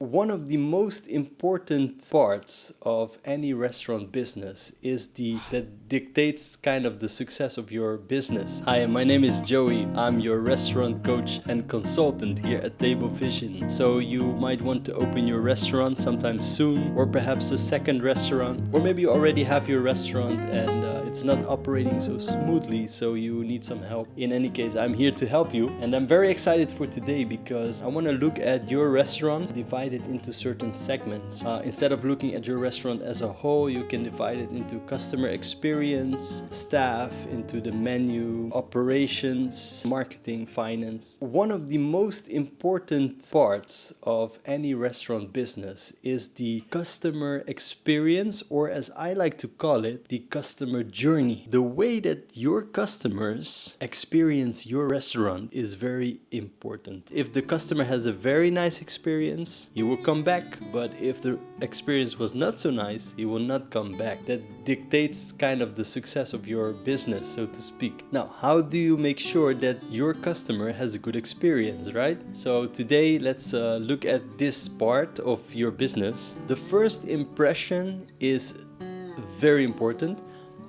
One of the most important parts of any restaurant business is that dictates kind of the success of your business. Hi, my name is Joey. I'm your restaurant coach and consultant here at Table Vision. So you might want to open your restaurant sometime soon, or perhaps a second restaurant, or maybe you already have your restaurant and it's not operating so smoothly, so you need some help. In any case, I'm here to help you, and I'm very excited for today because I want to look at your restaurant, divide it into certain segments. Instead of looking at your restaurant as a whole, you can divide it into customer experience, staff, into the menu, operations, marketing, finance. One of the most important parts of any restaurant business is the customer experience, or as I like to call it, the customer journey. The way that your customers experience your restaurant is very important. If the customer has a very nice experience, he will come back, but if the experience was not so nice, he will not come back. That dictates kind of the success of your business, so to speak. Now, how do you make sure that your customer has a good experience, right? So today, let's look at this part of your business. The first impression is very important,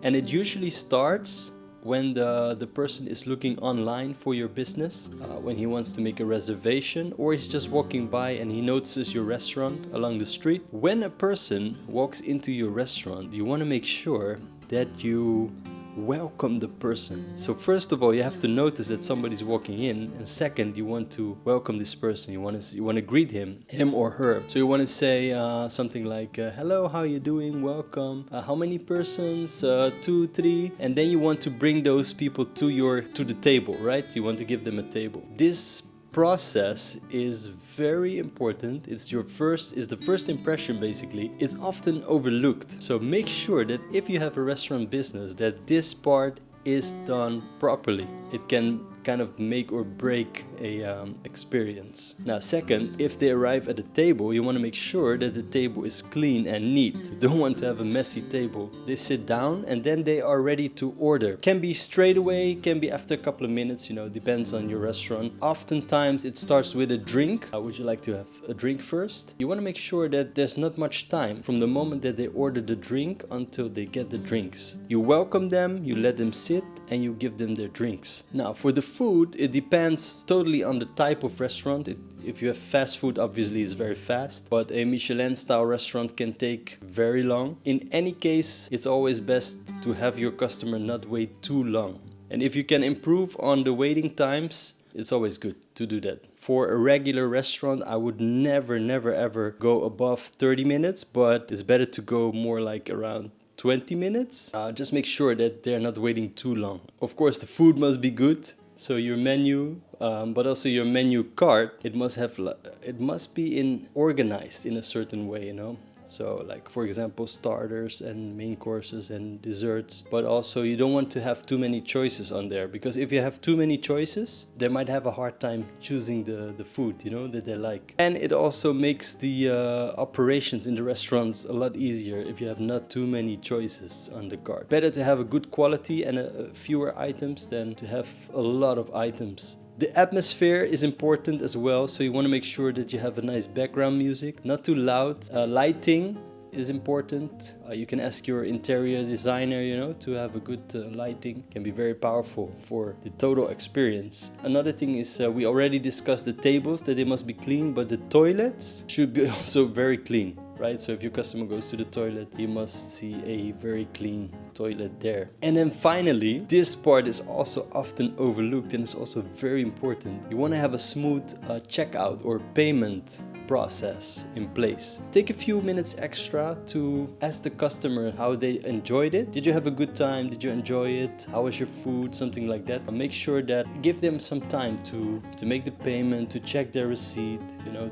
and it usually starts when the person is looking online for your business, when he wants to make a reservation, or he's just walking by and he notices your restaurant along the street. When a person walks into your restaurant, you want to make sure that you welcome the person. So first of all, you have to notice that somebody's walking in, and second, you want to welcome this person. You want to greet him or her. So you want to say something like, "Hello, how are you doing? Welcome. How many persons? 2, 3." And then you want to bring those people to the table, right? You want to give them a table. This process is very important. It's the first impression, basically. It's often overlooked. So make sure that if you have a restaurant business, that this part is done properly. It can kind of make or break a experience. Now, second, if they arrive at the table, you want to make sure that the table is clean and neat. You don't want to have a messy table. They sit down and then they are ready to order. Can be straight away, can be after a couple of minutes, depends on your restaurant. Oftentimes it starts with a drink. Would you like to have a drink first? You want to make sure that there's not much time from the moment that they order the drink until they get the drinks. You welcome them, you let them sit, and you give them their drinks. Now, for the food, it depends totally on the type of restaurant. If you have fast food, obviously it's very fast, but a Michelin style restaurant can take very long. In any case, it's always best to have your customer not wait too long. And if you can improve on the waiting times, it's always good to do that. For a regular restaurant, I would never ever go above 30 minutes, but it's better to go more like around 20 minutes. Just make sure that they're not waiting too long. Of course, the food must be good. So your menu, but also your menu card, it must be organized in a certain way, So like, for example, starters and main courses and desserts. But also you don't want to have too many choices on there, because if you have too many choices, they might have a hard time choosing the food, that they like. And it also makes the operations in the restaurants a lot easier if you have not too many choices on the card. Better to have a good quality and fewer items than to have a lot of items. The atmosphere is important as well, so you want to make sure that you have a nice background music, not too loud. Lighting is important. You can ask your interior designer, to have a good lighting. Can be very powerful for the total experience. Another thing is, we already discussed the tables, that they must be clean, but the toilets should be also very clean, right? So if your customer goes to the toilet, you must see a very clean toilet there. And then finally, this part is also often overlooked, and it's also very important. You want to have a smooth checkout or payment process in place. Take a few minutes extra to ask the customer how they enjoyed it. Did you have a good time? Did you enjoy it? How was your food? Something like that. Make sure that give them some time to make the payment, to check their receipt,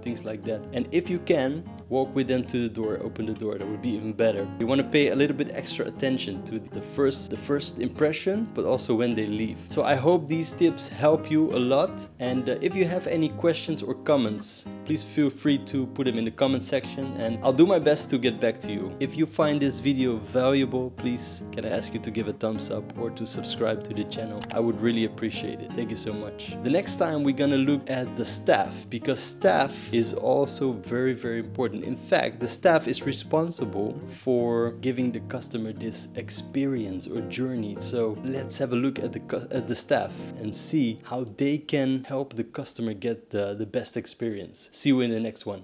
things like that. And if you can, walk with them to the door, open the door. That would be even better. You want to pay a little bit extra attention to the first impression, but also when they leave. So I hope these tips help you a lot. And if you have any questions or comments, please feel free to put them in the comment section and I'll do my best to get back to you. If you find this video valuable, please can I ask you to give a thumbs up or to subscribe to the channel. I would really appreciate it. Thank you so much. The next time we're gonna look at the staff, because staff is also very, very important. In fact, the staff is responsible for giving the customer this experience or journey. So let's have a look at the staff and see how they can help the customer get the best experience. See you in the next one.